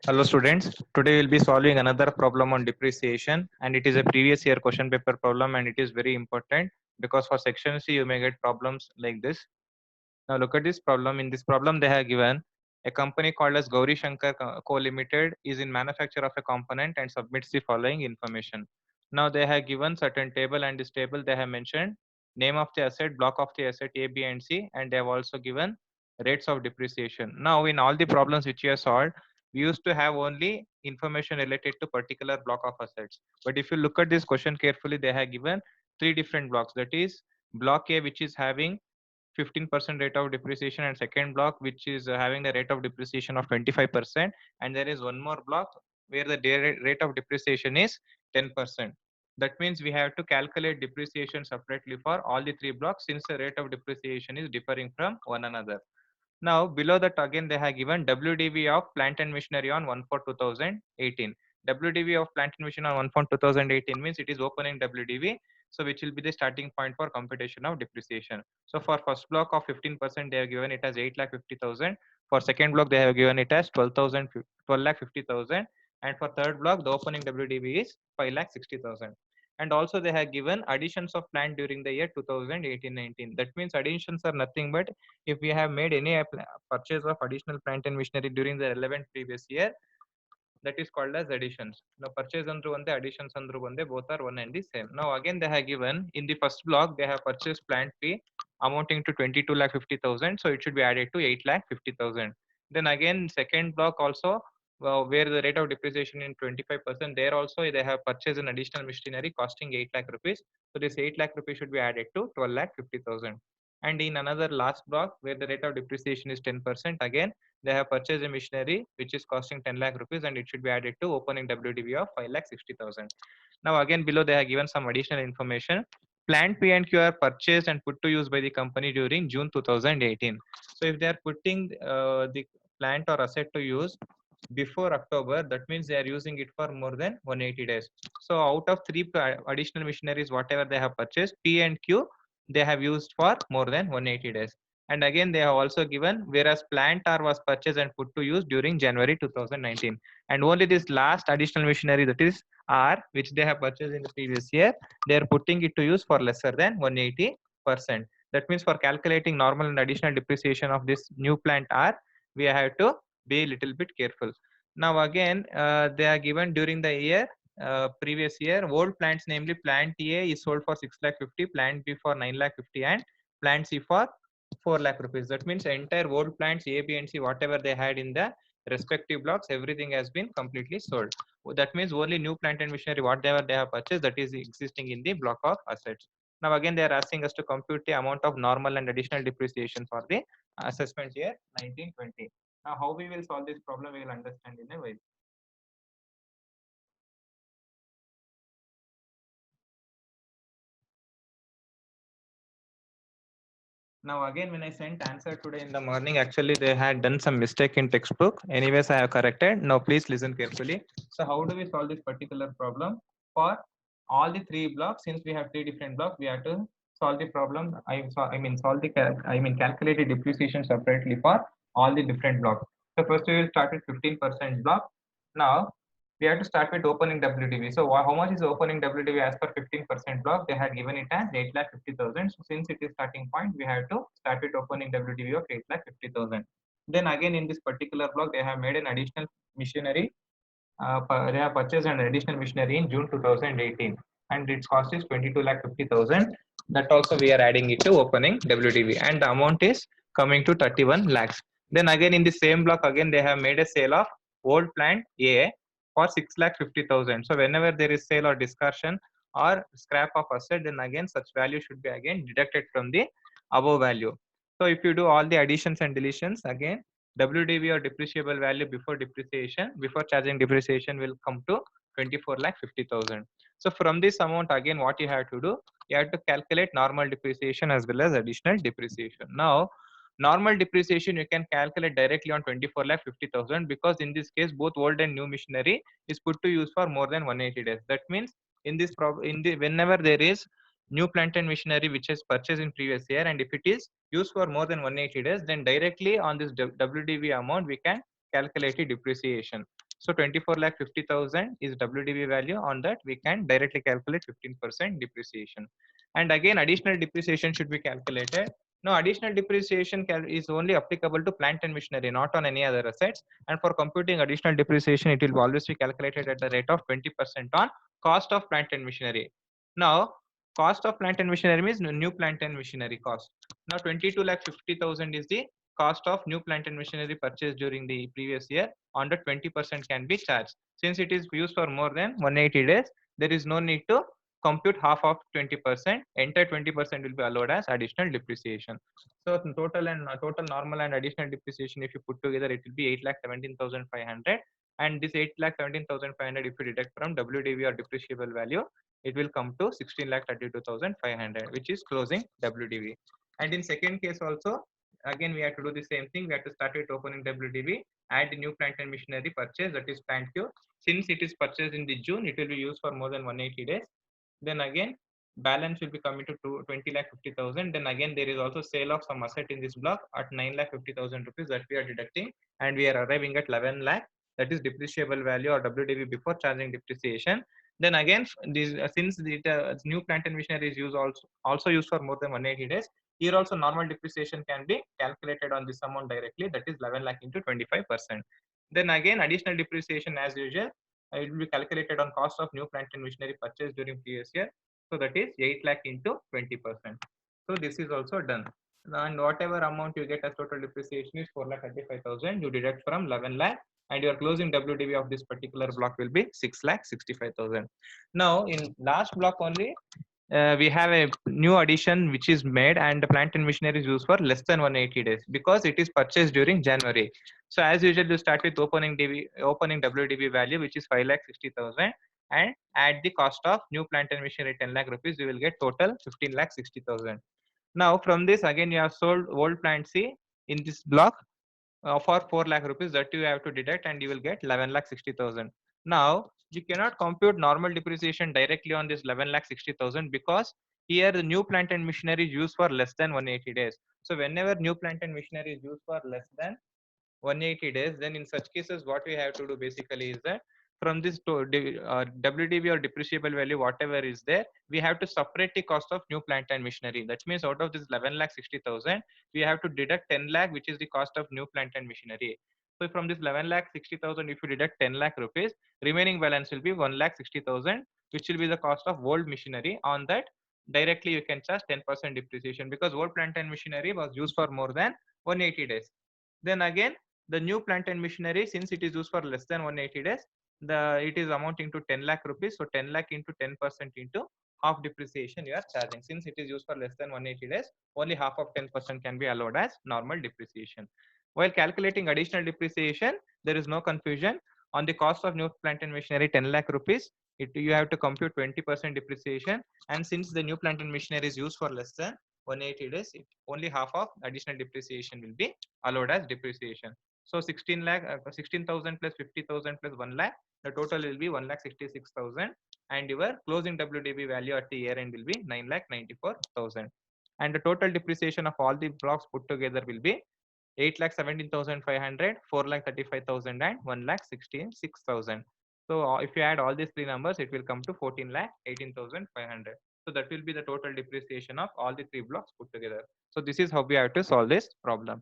Hello students, today we'll be solving another problem on depreciation, and it is a previous year question paper problem, and it is very important because for section C you may get problems like this. Now look at this problem. In this problem they have given a company called as Gauri Shankar Co Limited is in manufacture of a component and submits the following information. Now they have given certain table, and this table they have mentioned name of the asset, block of the asset A, B and C, and they have also given rates of depreciation. Now in all the problems which we have solved, we used to have only information related to particular block of assets. But if you look at this question carefully, they have given three different blocks. That is block A, which is having 15% rate of depreciation, and second block which is having the rate of depreciation of 25%, and there is one more block where the rate of depreciation is 10%. That means we have to calculate depreciation separately for all the three blocks since the rate of depreciation is differing from one another. Now below that again they have given WDV of plant and machinery on 1/4/2018. WDV of plant and machinery on 1/4/2018 means it is opening WDV, so which will be the starting point for computation of depreciation. So for first block of 15% they have given it as 8,50,000. For second block they have given it as 12,50,000, and for third block the opening WDV is 5,60,000. And also they have given additions of plant during the year 2018-19. That means additions are nothing but if we have made any purchase of additional plant and machinery during the relevant previous year, that is called as additions. Now purchase andru one, additions andru one, both are one and the same. Now again they have given in the first block they have purchased plant fee amounting to 22,50,000, so it should be added to 8,50,000. Then again second block also, where the rate of depreciation in 25%, there also they have purchased an additional machinery costing 8 lakh rupees, so this 8 lakh rupees should be added to 12,50,000. And in another last block where the rate of depreciation is 10%, again they have purchased a machinery which is costing 10 lakh rupees, and it should be added to opening WDV of 5,60,000. Now again below they have given some additional information. Plant P and Q are purchased and put to use by the company during June 2018. So if they are putting the plant or asset to use before October, that means they are using it for more than 180 days. So out of three additional machineries whatever they have purchased, P and Q they have used for more than 180 days. And again they have also given whereas plant R was purchased and put to use during January 2019, and only this last additional machinery, that is R, which they have purchased in the previous year, they are putting it to use for lesser than 180%. That means for calculating normal and additional depreciation of this new plant R, we have to be a little bit careful. Now again they are given during the year previous year old plants, namely plant A is sold for 6,50,000, plant B for 9,50,000, and plant C for 4 lakh rupees. That means entire old plants A, B and C whatever they had in the respective blocks, everything has been completely sold. That means only new plant and machinery whatever they have purchased, that is existing in the block of assets. Now again they are asking us to compute the amount of normal and additional depreciation for the assessment year 1920. Now how we will solve this problem we will understand in a while. Now again when I sent answer today in the morning, actually they had done some mistake in textbook. Anyways I have corrected. Now please listen carefully. So how do we solve this particular problem? For all the three blocks, since we have three different blocks, we have to solve the problem. Solve the calculate the depreciation separately for all the different blocks. So first we will start with 15% block. Now we have to start with opening WDV. So how much is opening WDV as per 15% block? They had given it as 8,50,000. So since it is starting point, we have to start with opening WDV of 8,50,000. Then again in this particular block, they have made an additional machinery. They have purchased an additional machinery in June 2018, and its cost is 22,50,000. That also we are adding it to opening WDV, and the amount is coming to 31 lakhs. Then again in the same block, again they have made a sale of old plant A for 6,50,000. So whenever there is sale or discussion or scrap of asset, then again such value should be again deducted from the above value. So if you do all the additions and deletions, again WDV or depreciable value before depreciation, before charging depreciation, will come to 24,50,000. So from this amount, again what you have to do, you have to calculate normal depreciation as well as additional depreciation. Now normal depreciation you can calculate directly on 24,50,000, because in this case both old and new machinery is put to use for more than 180 days. That means in this whenever there is new plant and machinery which is purchased in previous year, and if it is used for more than 180 days, then directly on this WDV amount we can calculate the depreciation. So 24,50,000 is WDV value. On that we can directly calculate 15% depreciation. And again additional depreciation should be calculated. Now additional depreciation is only applicable to plant and machinery, not on any other assets. And for computing additional depreciation, it will always be calculated at the rate of 20% on cost of plant and machinery. Now cost of plant and machinery means new plant and machinery cost. Now 22,50,000 is the cost of new plant and machinery purchased during the previous year. On the 20% can be charged. Since it is used for more than 180 days, there is no need to compute half of 20%. Entire 20% will be allowed as additional depreciation. So total normal and additional depreciation, if you put together, it will be 8,17,500. And this 8,17,500, if you deduct from WDV or depreciable value, it will come to 16,32,500, which is closing WDV. And in second case also, again we have to do the same thing. We have to start with opening WDV, add the new plant and machinery purchase, that is plant Q. Since it is purchased in the June, it will be used for more than 180 days. Then again balance will be coming to 20,50,000. Then again there is also sale of some asset in this block at 9,50,000 rupees that we are deducting, and we are arriving at 11 lakh, that is depreciable value or WDV before charging depreciation. Then again this since the new plant and machinery is used also used for more than 180 days, here also normal depreciation can be calculated on this amount directly, that is 11 lakh into 25%. Then again additional depreciation as usual, it will be calculated on cost of new plant and machinery purchased during previous year. So that is 8 lakh into 20%. So this is also done. And whatever amount you get as total depreciation is 4,35,000. You deduct from 11 lakh, and your closing WDV of this particular block will be 6,65,000. Now in last block only, we have a new addition which is made, and the plant and machinery is used for less than 180 days because it is purchased during January. So as usual, you start with opening WDV value, which is 5,60,000, and add the cost of new plant and machinery 10 lakh rupees. You will get total 15,60,000. Now from this again you have sold old plant C in this block for 4 lakh rupees, that you have to deduct, and you will get 11,60,000. Now you cannot compute normal depreciation directly on this 11,60,000 because here the new plant and machinery is used for less than 180 days. So whenever new plant and machinery is used for less than 180 days, then in such cases what we have to do basically is that from this WDV or depreciable value, whatever is there, we have to separate the cost of new plant and machinery. That means out of this 11,60,000, we have to deduct 10 lakh, which is the cost of new plant and machinery. So from this 11,60,000, if you deduct 10 lakh rupees, remaining balance will be 1,60,000, which will be the cost of old machinery. On that, directly you can charge 10% depreciation because old plant and machinery was used for more than 180 days. Then again, the new plant and machinery, since it is used for less than 180 days, it is amounting to 10 lakh rupees. So 10 lakh into 10% into half depreciation you are charging. Since it is used for less than 180 days, only half of 10% can be allowed as normal depreciation. While calculating additional depreciation, there is no confusion. On the cost of new plant and machinery 10 lakh rupees, you have to compute 20% depreciation. And since the new plant and machinery is used for less than 180 days, only half of additional depreciation will be allowed as depreciation. So 16,000 plus 50,000 plus 1 lakh, the total will be 1,66,000, and your closing WDV value at the year end will be 9,94,000. And the total depreciation of all the blocks put together will be 8,17,500, 4,35,000, and 1,66,000. So if you add all these three numbers, it will come to 14,18,500. So that will be the total depreciation of all the three blocks put together. So this is how we have to solve this problem.